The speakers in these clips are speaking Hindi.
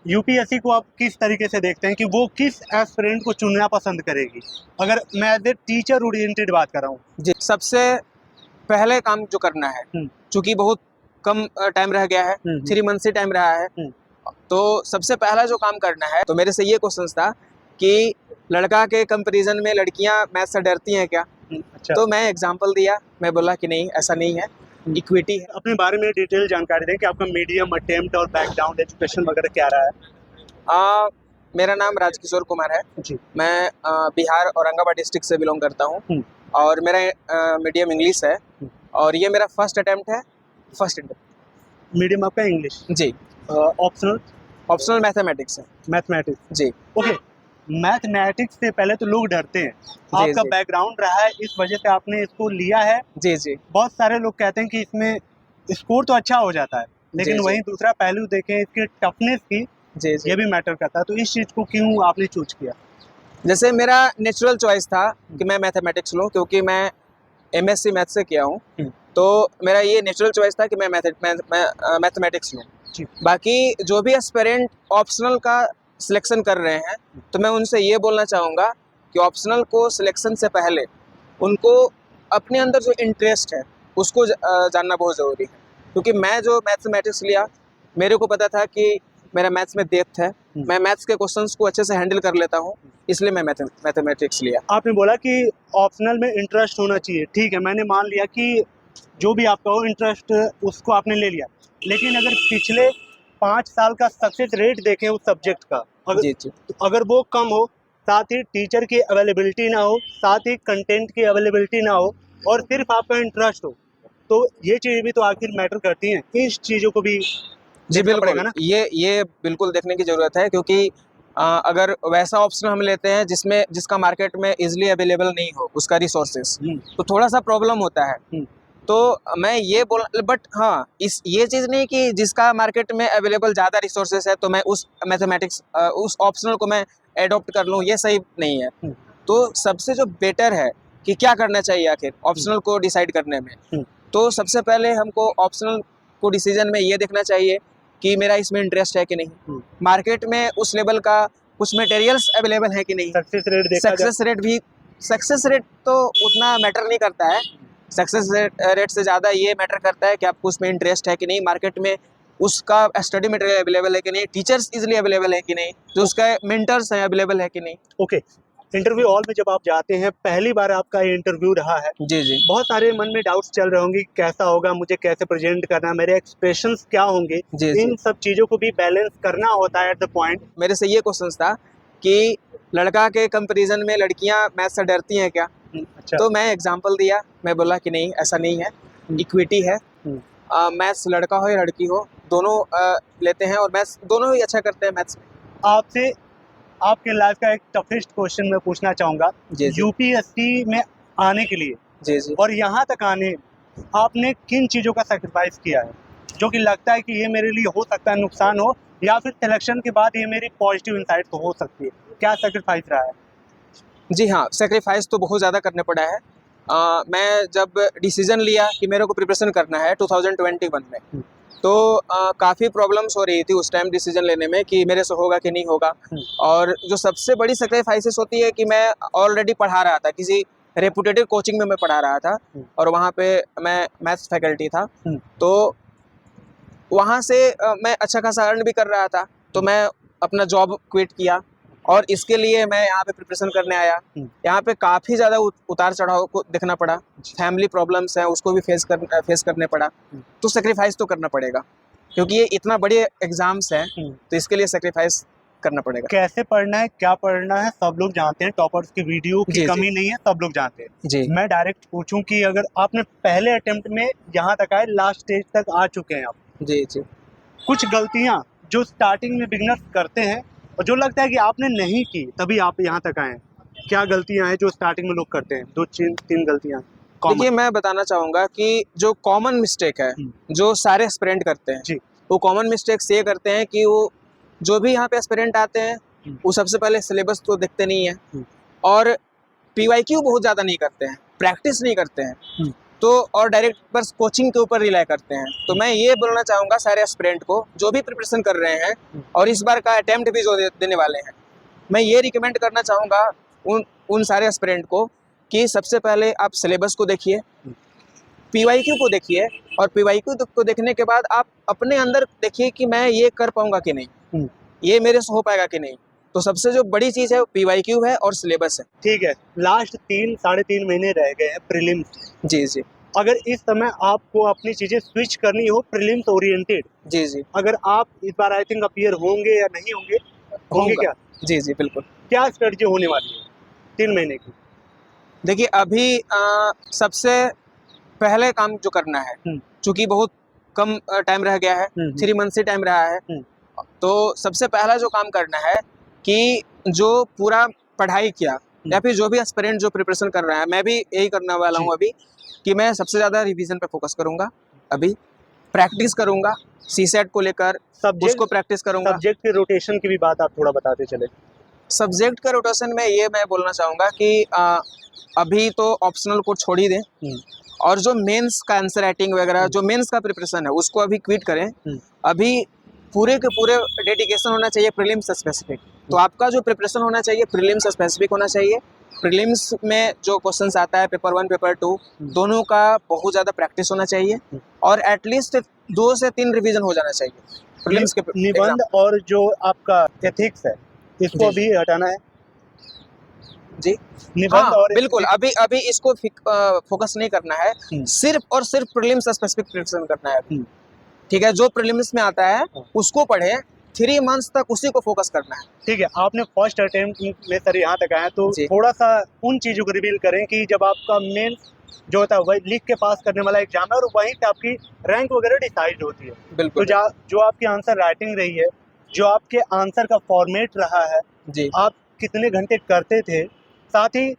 यूपीएससी को आप किस तरीके से देखते हैं कि वो किस एस्पिरेंट को चुनना पसंद करेगी? अगर मैं एज ए टीचर ओरिएंटेड बात कर रहा हूँ। जी, सबसे पहले काम जो करना है, चूंकि बहुत कम टाइम रह गया है, 3 मंथ से टाइम रहा है, तो सबसे पहला जो काम करना है, तो मेरे से ये क्वेश्चन था कि लड़का के कंपैरिजन में लड़कियां मैथ से डरती हैं क्या? अच्छा। तो मैं एग्जांपल दिया, मैं बोला कि नहीं, ऐसा नहीं है, इक्विटी है। अपने बारे में डिटेल जानकारी दें कि आपका मीडियम, अटेम्प्ट और बैकग्राउंड एजुकेशन वगैरह क्या रहा है? मेरा नाम राजकिशोर कुमार है जी। मैं बिहार औरंगाबाद डिस्ट्रिक्ट से बिलोंग करता हूँ और मेरा मीडियम इंग्लिश है और ये मेरा फर्स्ट अटेम्प्ट है। मीडियम आपका इंग्लिश? जी। ऑप्शनल? ऑप्शनल मैथमेटिक्स है। मैथमेटिक्स? जी। ओके। मैथमेटिक्स से पहले तो लोग डरते हैं, आपका बैकग्राउंड रहा है, इस वजह से आपने इसको लिया है। जी जी। बहुत सारे लोग कहते हैं कि इसमें स्कोर तो अच्छा हो जाता है, लेकिन जी, वहीं दूसरा पहलू देखें इसकी टफनेस की, जी जी, ये भी मैटर करता है। तो इस चीज़ को क्यों आपने चूज किया? जैसे मेरा नेचुरल चॉइस था कि मैं मैथमेटिक्स लूँ, क्योंकि मैं एमएससी मैथ से किया हूँ, तो मेरा ये नेचुरल चॉइस था कि मैं मैथमेटिक्स लूँ। बाकी जो भी एस्पिरेंट ऑप्शनल का सिलेक्शन कर रहे हैं, तो मैं उनसे ये बोलना चाहूँगा कि ऑप्शनल को सिलेक्शन से पहले उनको अपने अंदर जो इंटरेस्ट है उसको जानना बहुत ज़रूरी है, क्योंकि मैं जो मैथमेटिक्स लिया, मेरे को पता था कि मेरा मैथ्स में डेप्थ है, मैं मैथ्स के क्वेश्चंस को अच्छे से हैंडल कर लेता हूँ, इसलिए मैं मैथमेटिक्स लिया। आपने बोला कि ऑप्शनल में इंटरेस्ट होना चाहिए, ठीक है, मैंने मान लिया कि जो भी आपका हो इंटरेस्ट उसको आपने ले लिया, लेकिन अगर पिछले 5 साल का सक्सेस रेट देखें उस सब्जेक्ट का, अगर वो कम हो, साथ ही टीचर की अवेलेबिलिटी ना हो, साथ ही कंटेंट की अवेलेबिलिटी ना हो और सिर्फ आपका इंटरेस्ट हो, तो ये चीज़ें भी तो आखिर मैटर करती हैं। इस चीज़ों को भी जी बिल्कुल, ना? ये बिल्कुल देखने की ज़रूरत है, क्योंकि अगर वैसा ऑप्शन हम लेते हैं जिसका मार्केट में इजीली अवेलेबल नहीं हो उसका रिसोर्सेस, तो थोड़ा सा प्रॉब्लम होता है। तो मैं ये बट हाँ, ये चीज़ नहीं कि जिसका मार्केट में अवेलेबल ज़्यादा रिसोर्सेस है तो मैं उस मैथमेटिक्स उस ऑप्शनल को मैं एडॉप्ट कर लूँ, ये सही नहीं है। तो सबसे जो बेटर है कि क्या करना चाहिए आखिर ऑप्शनल को डिसाइड करने में, तो सबसे पहले हमको ऑप्शनल को डिसीजन में ये देखना चाहिए कि मेरा इसमें इंटरेस्ट है कि नहीं, मार्केट में उस लेवल का कुछ मटेरियल्स अवेलेबल है कि नहीं, सक्सेस रेट तो उतना मैटर नहीं करता है, सक्सेस रेट से ज़्यादा ये मैटर करता है कि आपको उसमें इंटरेस्ट है कि नहीं, मार्केट में उसका स्टडी मटेरियल अवेलेबल है कि नहीं, टीचर्स इजीली अवेलेबल है कि नहीं, जो उसका मेंटर्स हैं अवेलेबल है कि नहीं। ओके। इंटरव्यू हॉल में जब आप जाते हैं, पहली बार आपका ये इंटरव्यू रहा है, जी जी, बहुत सारे मन में डाउट्स चल रहे होंगे, कैसा होगा, मुझे कैसे प्रेजेंट करना है, मेरे एक्सप्रेशंस क्या होंगे, इन सब चीज़ों को भी बैलेंस करना होता है एट द पॉइंट। मेरे से ये क्वेश्चन था कि लड़का के कंपैरिजन में लड़कियां मैथ से डरती हैं क्या? अच्छा। तो मैं एग्जांपल दिया, मैं बोला कि नहीं, ऐसा नहीं है, इक्विटी है, मैथ्स लड़का हो या लड़की हो, दोनों लेते हैं और मैथ्स दोनों ही अच्छा करते हैं मैथ्स में। आपसे आपके लाइफ का एक टफेस्ट क्वेश्चन मैं पूछना चाहूँगा, यूपीएससी में आने के लिए जी और यहाँ तक आने आपने किन चीज़ों का सेक्रीफाइस किया है, जो कि लगता है कि ये मेरे लिए हो सकता है नुकसान हो, या फिर सिलेक्शन के बाद ये मेरी पॉजिटिव इनसाइट तो हो सकती है, क्या सेक्रीफाइस रहा है? जी हाँ, सेक्रीफाइस तो बहुत ज़्यादा करने पड़ा है। मैं जब डिसीजन लिया कि मेरे को प्रिपरेशन करना है 2021 में, तो काफ़ी प्रॉब्लम्स हो रही थी उस टाइम डिसीजन लेने में कि मेरे से होगा कि नहीं होगा। और जो सबसे बड़ी सेक्रीफाइसेस होती है कि मैं ऑलरेडी पढ़ा रहा था, किसी रेपुटेटेड कोचिंग में मैं पढ़ा रहा था और वहाँ पे मैं मैथ्स फैकल्टी था, तो वहाँ से मैं अच्छा खासा अर्न भी कर रहा था, तो मैं अपना जॉब क्विट किया और इसके लिए मैं यहाँ पे प्रिपरेशन करने आया। यहाँ पे काफ़ी ज़्यादा उतार चढ़ाव को देखना पड़ा, फैमिली प्रॉब्लम्स हैं उसको भी फेस करने पड़ा, तो सेक्रीफाइस तो करना पड़ेगा, क्योंकि ये इतना बड़े एग्जाम्स हैं, तो इसके लिए सेक्रीफाइस करना पड़ेगा। कैसे पढ़ना है, क्या पढ़ना है, सब लोग जानते हैं, टॉपर्स की वीडियो की कमी नहीं है, सब लोग जानते हैं जी। मैं डायरेक्ट पूछूं कि अगर आपने पहले अटेम्प्ट में यहाँ तक आए, लास्ट स्टेज तक आ चुके हैं आप, जी जी, कुछ गलतियाँ जो स्टार्टिंग में बिगनर्स करते हैं और जो लगता है कि आपने नहीं की तभी आप यहाँ तक आए, क्या गलतियाँ हैं जो स्टार्टिंग में लोग करते हैं, 2-3 गलतियाँ? देखिए, मैं बताना चाहूँगा कि जो कॉमन मिस्टेक है जो सारे एस्पिरेंट करते हैं, वो कॉमन मिस्टेक्स ये करते हैं कि वो जो भी यहाँ पे एस्पिरेंट आते हैं वो सबसे पहले सिलेबस तो देखते नहीं है और पीवाईक्यू बहुत ज़्यादा नहीं करते हैं, प्रैक्टिस नहीं करते हैं। तो और डायरेक्ट बस कोचिंग के ऊपर रिलाई करते हैं। तो मैं ये बोलना चाहूँगा सारे एस्पिरेंट को जो भी प्रिपरेशन कर रहे हैं और इस बार का अटेम्प्ट भी जो देने वाले हैं, मैं ये रिकमेंड करना चाहूँगा उन सारे एस्पिरेंट को कि सबसे पहले आप सिलेबस को देखिए, पीवाईक्यू को देखिए, और पीवाईक्यू को देखने के बाद आप अपने अंदर देखिए कि मैं ये कर पाऊँगा कि नहीं, ये मेरे से हो पाएगा कि नहीं। तो सबसे जो बड़ी चीज़ है वो पीवाईक्यू है और सिलेबस है। ठीक है, लास्ट 3-3.5 महीने रह गए हैं प्रीलिम्स। जी, जी। अगर इस समय आपको अपनी चीज़ें स्विच करनी हो प्रीलिम्स ओरिएंटेड, जी, जी। अगर आप इस बार आई थिंक अपीयर होंगे या नहीं होंगे? होंगे क्या? जी, जी, बिल्कुल। क्या स्ट्रेटजी होने वाली है 3 महीने की? देखिए अभी सबसे पहले काम जो करना है, चूँकि बहुत कम टाइम रह गया है, 3 मंथ से टाइम रहा है, तो सबसे पहला जो काम करना है कि जो पूरा पढ़ाई किया या फिर जो भी एस्पिरेंट जो प्रिपरेशन कर रहा है, मैं भी यही करने वाला हूँ अभी कि मैं सबसे ज़्यादा रिवीजन पे फोकस करूँगा। अभी प्रैक्टिस करूँगा सीसेट को लेकर, उसको प्रैक्टिस करूँगा। सब्जेक्ट के रोटेशन की भी बात आप थोड़ा बताते चले। सब्जेक्ट का रोटेशन में ये मैं बोलना चाहूँगा कि अभी तो ऑप्शनल को छोड़ ही दें और जो मेंस का आंसर राइटिंग वगैरह जो मेंस का प्रिपरेशन है उसको अभी क्विट करें। अभी पूरे के पूरे डेडिकेशन होना चाहिए प्रीलिम्स स्पेसिफिक। तो आपका जो प्रिपरेशन होना चाहिए प्रीलिम्स स्पेसिफिक होना चाहिए। प्रीलिम्स में जो क्वेश्चंस आता है पेपर 1 पेपर 2 दोनों का बहुत ज़्यादा प्रैक्टिस होना चाहिए और एटलीस्ट 2 से 3 रिवीजन हो जाना चाहिए प्रीलिम्स के निबंध और जो आपका एथिक्स है इसको भी हटाना है जी। निबंध और बिल्कुल अभी इसको फोकस नहीं करना है, सिर्फ और सिर्फ प्रीलिम्स स्पेसिफिक प्रिपरेशन करना है। ठीक है, जो प्रीलिम्स में आता है उसको पढ़े, 3 मंथ्स तक उसी को फोकस करना है। ठीक है, आपने फर्स्ट अटेम्प्ट में सर यहाँ तक आया तो थोड़ा सा उन चीज़ों को रिवील करें कि जब आपका मेन जो होता है वही लिख के पास करने वाला एग्जाम है और वहीं पे आपकी रैंक वगैरह डिसाइड होती है। बिल्कुल। तो जो आपकी आंसर राइटिंग रही है, जो आपके आंसर का फॉर्मेट रहा है जी, आप कितने घंटे करते थे, साथ ही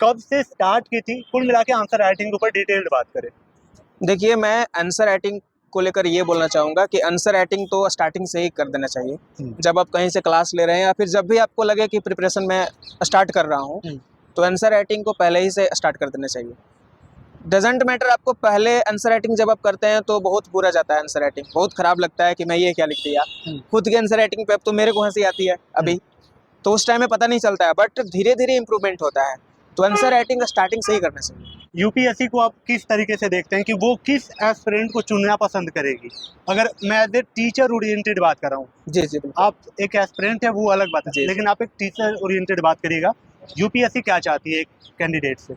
कब से स्टार्ट की थी, कुल मिला के आंसर राइटिंग के ऊपर डिटेल्ड बात करें। देखिए मैं आंसर राइटिंग को लेकर ये बोलना चाहूँगा कि आंसर राइटिंग तो स्टार्टिंग से ही कर देना चाहिए। जब आप कहीं से क्लास ले रहे हैं या फिर जब भी आपको लगे कि प्रिपरेशन में स्टार्ट कर रहा हूँ तो आंसर राइटिंग को पहले ही से स्टार्ट कर देना चाहिए। डजेंट मैटर आपको पहले आंसर राइटिंग जब आप करते हैं तो बहुत बुरा जाता है, आंसर राइटिंग बहुत ख़राब लगता है कि मैं ये क्या लिख दिया। खुद की आंसर राइटिंग पे अब तो मेरे को हंसी आती है अभी, तो उस टाइम में पता नहीं चलता है, बट धीरे धीरे इम्प्रूवमेंट होता है। तो आंसर राइटिंग स्टार्टिंग से ही करना चाहिए। यूपीएससी को आप किस तरीके से देखते हैं कि वो किस एस्पिरेंट को चुनना पसंद करेगी? अगर मैं एज ए टीचर ओरिएंटेड बात कर रहा हूँ, जी जी, आप एक एस्पिरेंट है वो अलग बात है, लेकिन आप एक टीचर ओरिएंटेड बात करिएगा, यूपीएससी क्या चाहती है एक कैंडिडेट से?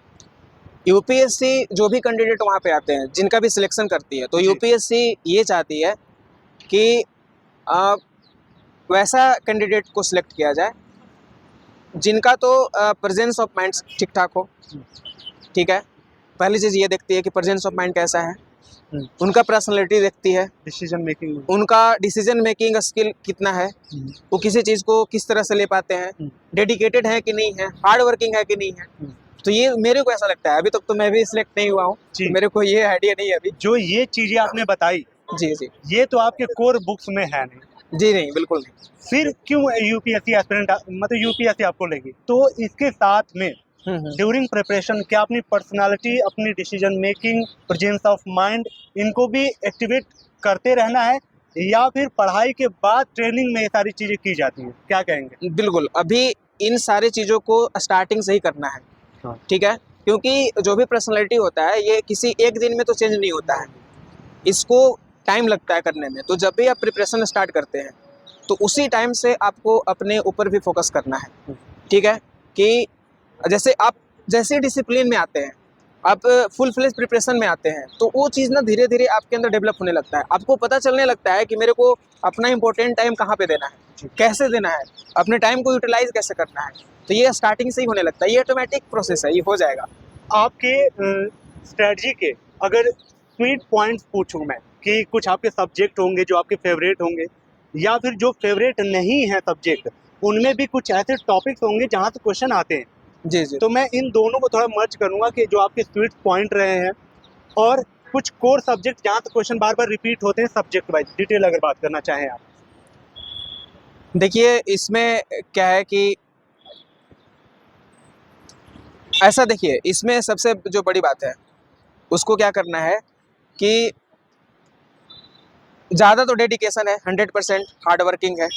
यूपीएससी जो भी कैंडिडेट वहाँ पे आते हैं जिनका भी सिलेक्शन करती है तो यूपीएससी ये चाहती है कि वैसा कैंडिडेट को सिलेक्ट किया जाए जिनका तो प्रेजेंस ऑफ माइंड ठीक ठाक हो। ठीक है, पहली चीज़ ये देखती है कि प्रेजेंस ऑफ माइंड कैसा है, उनका पर्सनैलिटी देखती है, उनका डिसीजन मेकिंग स्किल कितना है, वो किसी चीज़ को किस तरह से ले पाते हैं, डेडिकेटेड है कि नहीं है, हार्ड वर्किंग है कि नहीं है। तो ये मेरे को ऐसा लगता है, अभी तक तो मैं भी सिलेक्ट नहीं हुआ हूँ तो मेरे को ये आइडिया नहीं है अभी। जो ये चीज़ें आपने बताई जी जी, ये तो आपके कोर बुक्स में है नहीं। जी नहीं, बिल्कुल नहीं। फिर क्यों यूपीएससी एस्पिरेंट मतलब यूपीएससी आपको लगी? तो इसके साथ में ड्यूरिंग प्रिपरेशन क्या अपनी पर्सनालिटी, अपनी decision making, presence of mind इनको भी एक्टिवेट करते रहना है या फिर पढ़ाई के बाद ट्रेनिंग में ये सारी चीज़ें की जाती हैं? क्या कहेंगे? बिल्कुल, अभी इन सारी चीज़ों को स्टार्टिंग से ही करना है। ठीक है, क्योंकि जो भी पर्सनैलिटी होता है ये किसी एक दिन में तो चेंज नहीं होता है, इसको टाइम लगता है करने में। तो जब भी आप प्रिपरेशन स्टार्ट करते हैं तो उसी टाइम से आपको अपने ऊपर भी फोकस करना है। ठीक है, कि जैसे डिसिप्लिन में आते हैं, आप फुल फ्लेज प्रिपरेशन में आते हैं तो वो चीज़ ना धीरे धीरे आपके अंदर डेवलप होने लगता है। आपको पता चलने लगता है कि मेरे को अपना इंपॉर्टेंट टाइम कहाँ पे देना है, कैसे देना है, अपने टाइम को यूटिलाइज कैसे करना है। तो ये स्टार्टिंग से ही होने लगता है, ये ऑटोमेटिक प्रोसेस है, ये हो जाएगा। आपके स्ट्रेटजी के अगर स्वीट पॉइंट्स पूछूं मैं कि कुछ आपके सब्जेक्ट होंगे जो आपके फेवरेट होंगे या फिर जो फेवरेट नहीं है सब्जेक्ट उनमें भी कुछ ऐसे टॉपिक्स होंगे जहाँ से क्वेश्चन आते हैं। जी जी, तो मैं इन दोनों को थोड़ा मर्ज करूँगा कि जो आपके स्वीट पॉइंट रहे हैं और कुछ कोर सब्जेक्ट जहाँ से क्वेश्चन बार बार रिपीट होते हैं सब्जेक्ट वाइज, डिटेल अगर बात करना चाहें आप। देखिए इसमें क्या है कि ऐसा देखिए, इसमें सबसे जो बड़ी बात है उसको क्या करना है कि ज़्यादा तो डेडिकेशन है, 100% हार्ड वर्किंग है।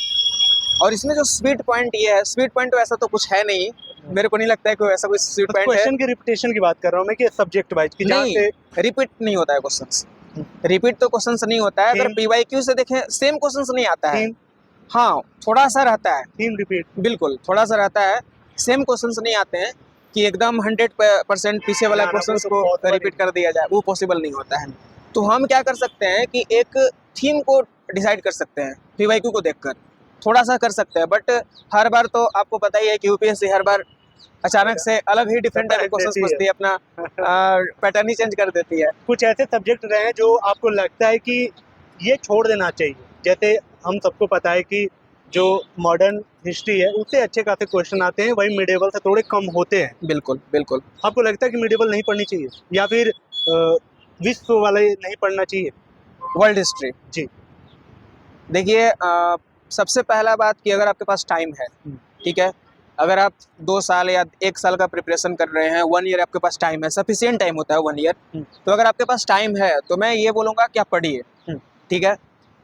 और इसमें जो स्वीट पॉइंट ये है, स्वीट पॉइंट तो ऐसा तो कुछ है नहीं, मेरे को नहीं लगता है कोई ऐसा कोई स्वीट पॉइंट है। क्वेश्चन की रिपीटेशन की बात कर रहा हूँ मैं कि सब्जेक्ट वाइज की जहाँ नहीं, से रिपीट नहीं होता है क्वेश्चंस, रिपीट तो क्वेश्चंस नहीं होता है। अगर Theme? PYQ से देखें सेम क्वेश्चंस नहीं आता है, थीम हाँ थोड़ा सा रहता है, थीम रिपीट। बिल्कुल थोड़ा सा रहता है, सेम क्वेश्चंस नहीं आते हैं कि एकदम 100% पीछे वाला ना, वो क्वेश्चंस तो को possible रिपीट कर दिया जाए, वो पॉसिबल नहीं होता है। तो हम क्या कर सकते हैं कि एक थीम को डिसाइड कर सकते हैं PYQ को देखकर, थोड़ा सा कर सकते हैं, बट हर बार तो आपको पता ही है कि UPSC हर बार अचानक से अलग ही डिफरेंट टाइप के क्वेश्चंस देती है। पूछती है, अपना पैटर्न ही चेंज कर देती है। कुछ ऐसे सब्जेक्ट रहे हैं जो आपको लगता है कि ये छोड़ देना चाहिए, जैसे हम सबको पता है कि जो मॉडर्न हिस्ट्री है उससे अच्छे खासे क्वेश्चन आते हैं, वही मिडिवल से थोड़े कम होते हैं। बिल्कुल बिल्कुल। आपको लगता है कि मिडिवल नहीं पढ़नी चाहिए या फिर विश्व वाले नहीं पढ़ना चाहिए? वर्ल्ड हिस्ट्री, जी। देखिए सबसे पहला बात कि अगर आपके पास टाइम है, ठीक है, अगर आप 2 साल या 1 साल का प्रिपरेशन कर रहे हैं, 1 ईयर आपके पास टाइम है, सफिशिएंट टाइम होता है 1 ईयर, तो अगर आपके पास टाइम है तो मैं ये बोलूँगा कि आप पढ़िए, ठीक है।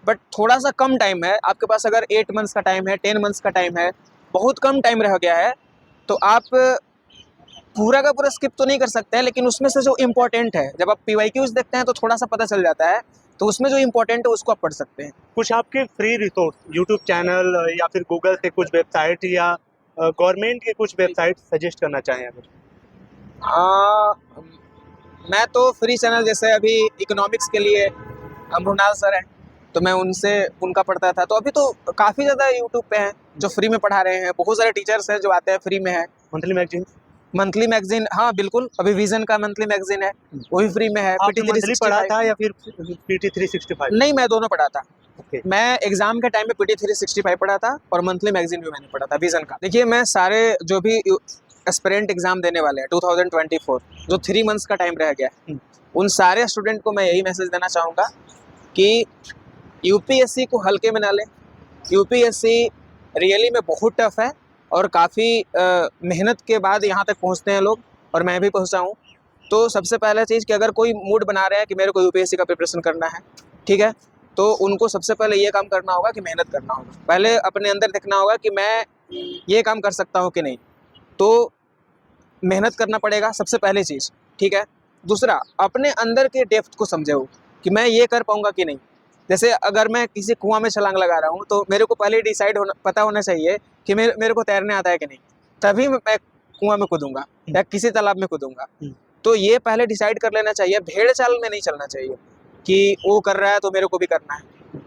बट थोड़ा सा कम टाइम है आपके पास, अगर 8 मंथ्स का टाइम है, 10 मंथ्स का टाइम है, बहुत कम टाइम रह गया है, तो आप पूरा का पूरा स्किप तो नहीं कर सकते हैं, लेकिन उसमें से जो इम्पोर्टेंट है, जब आप PYQs देखते हैं तो थोड़ा सा पता चल जाता है, तो उसमें जो इम्पोर्टेंट है उसको आप पढ़ सकते हैं। कुछ आपके फ्री रिसोर्स यूट्यूब चैनल या फिर गूगल से कुछ वेबसाइट या गवर्नमेंट के कुछ वेबसाइट सजेस्ट करना चाहें अगर? मैं तो फ्री चैनल, जैसे अभी इकोनॉमिक्स के लिए मृणाल सर हैं, तो मैं उनका पढ़ता था, तो अभी तो काफ़ी ज़्यादा यूट्यूब पे हैं जो फ्री में पढ़ा रहे हैं, बहुत सारे टीचर्स हैं जो आते हैं फ्री में है। मंथली मैगजीन, हाँ बिल्कुल, अभी विजन का मंथली मैगजीन है, वो भी फ्री में है। आपने मंथली पढ़ा 365 था या फिर PT 365? नहीं, मैं दोनों पढ़ा था। ओके। मैं एग्जाम के टाइम में PT 365 पढ़ा था और मंथली मैगजीन भी मैंने पढ़ा था विजन का। देखिए मैं सारे जो भी एस्पिरेंट एग्जाम देने वाले हैं 2024, जो 3 मंथ्स का टाइम रह गया है, उन सारे स्टूडेंट को मैं यही मैसेज देना चाहूँगा कि UPSC को हल्के में ना लें। UPSC रियली में बहुत टफ है और काफ़ी मेहनत के बाद यहाँ तक पहुँचते हैं लोग, और मैं भी पहुँचा हूँ। तो सबसे पहला चीज़ कि अगर कोई मूड बना रहे हैं कि मेरे को UPSC का प्रिपरेशन करना है, ठीक है, तो उनको सबसे पहले ये काम करना होगा कि मेहनत करना होगा। पहले अपने अंदर देखना होगा कि मैं ये काम कर सकता हूँ कि नहीं, तो मेहनत करना पड़ेगा सबसे पहली चीज़, ठीक है। दूसरा, अपने अंदर के डेप्थ को समझे हो कि मैं ये कर पाऊँगा कि नहीं। जैसे अगर मैं किसी कुआं में छलांग लगा रहा हूँ, तो मेरे को पहले डिसाइड पता होना चाहिए कि मेरे को तैरने आता है कि नहीं, तभी मैं कुआं में कूदूंगा या किसी तालाब में कूदूंगा। तो ये पहले डिसाइड कर लेना चाहिए, भेड़ चाल में नहीं चलना चाहिए कि वो कर रहा है तो मेरे को भी करना है।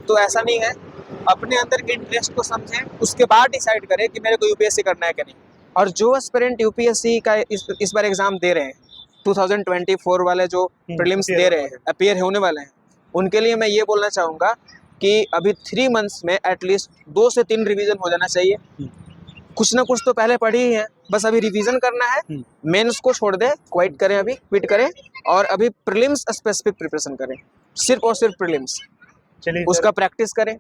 तो ऐसा नहीं है, अपने अंदर के इंटरेस्ट को समझें, उसके बाद डिसाइड करें कि मेरे को UPSC करना है कि नहीं। और जो एस्पिरेंट UPSC का इस बार एग्ज़ाम दे रहे हैं, 2024 वाले जो प्रीलिम्स दे रहे हैं, अपियर होने वाले हैं, उनके लिए मैं ये बोलना चाहूँगा कि अभी 3 मंथ्स में एटलीस्ट 2 से 3 रिवीजन हो जाना चाहिए। कुछ ना कुछ तो पहले पढ़ी ही है, बस अभी रिवीजन करना है। मेंस को छोड़ दे, क्विट करें, अभी क्विट करें और अभी प्रीलिम्स स्पेसिफिक प्रिपरेशन करें, सिर्फ और सिर्फ प्रीलिम्स, चलिए उसका प्रैक्टिस करें।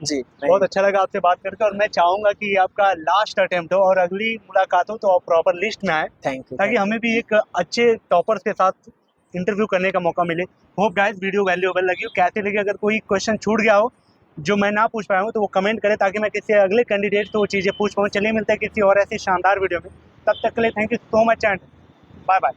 जी, बहुत अच्छा लगा आपसे बात करके, और मैं चाहूँगा कि आपका लास्ट अटेम्प्ट हो और अगली मुलाकात हो तो आप प्रॉपर लिस्ट में आए, थैंक यू, ताकि हमें भी एक अच्छे टॉपर्स के साथ इंटरव्यू करने का मौका मिले। होप गाइस वीडियो वैल्यूएबल लगी हो, कैसे लगी, अगर कोई क्वेश्चन छूट गया हो जो मैं ना पूछ पाया हूँ तो वो कमेंट करें, ताकि मैं किसी अगले कैंडिडेट से वो चीज़ें पूछ पाऊँ। चलिए मिलते हैं किसी और ऐसी शानदार वीडियो में, तब तक के लिए thank you so much and bye bye.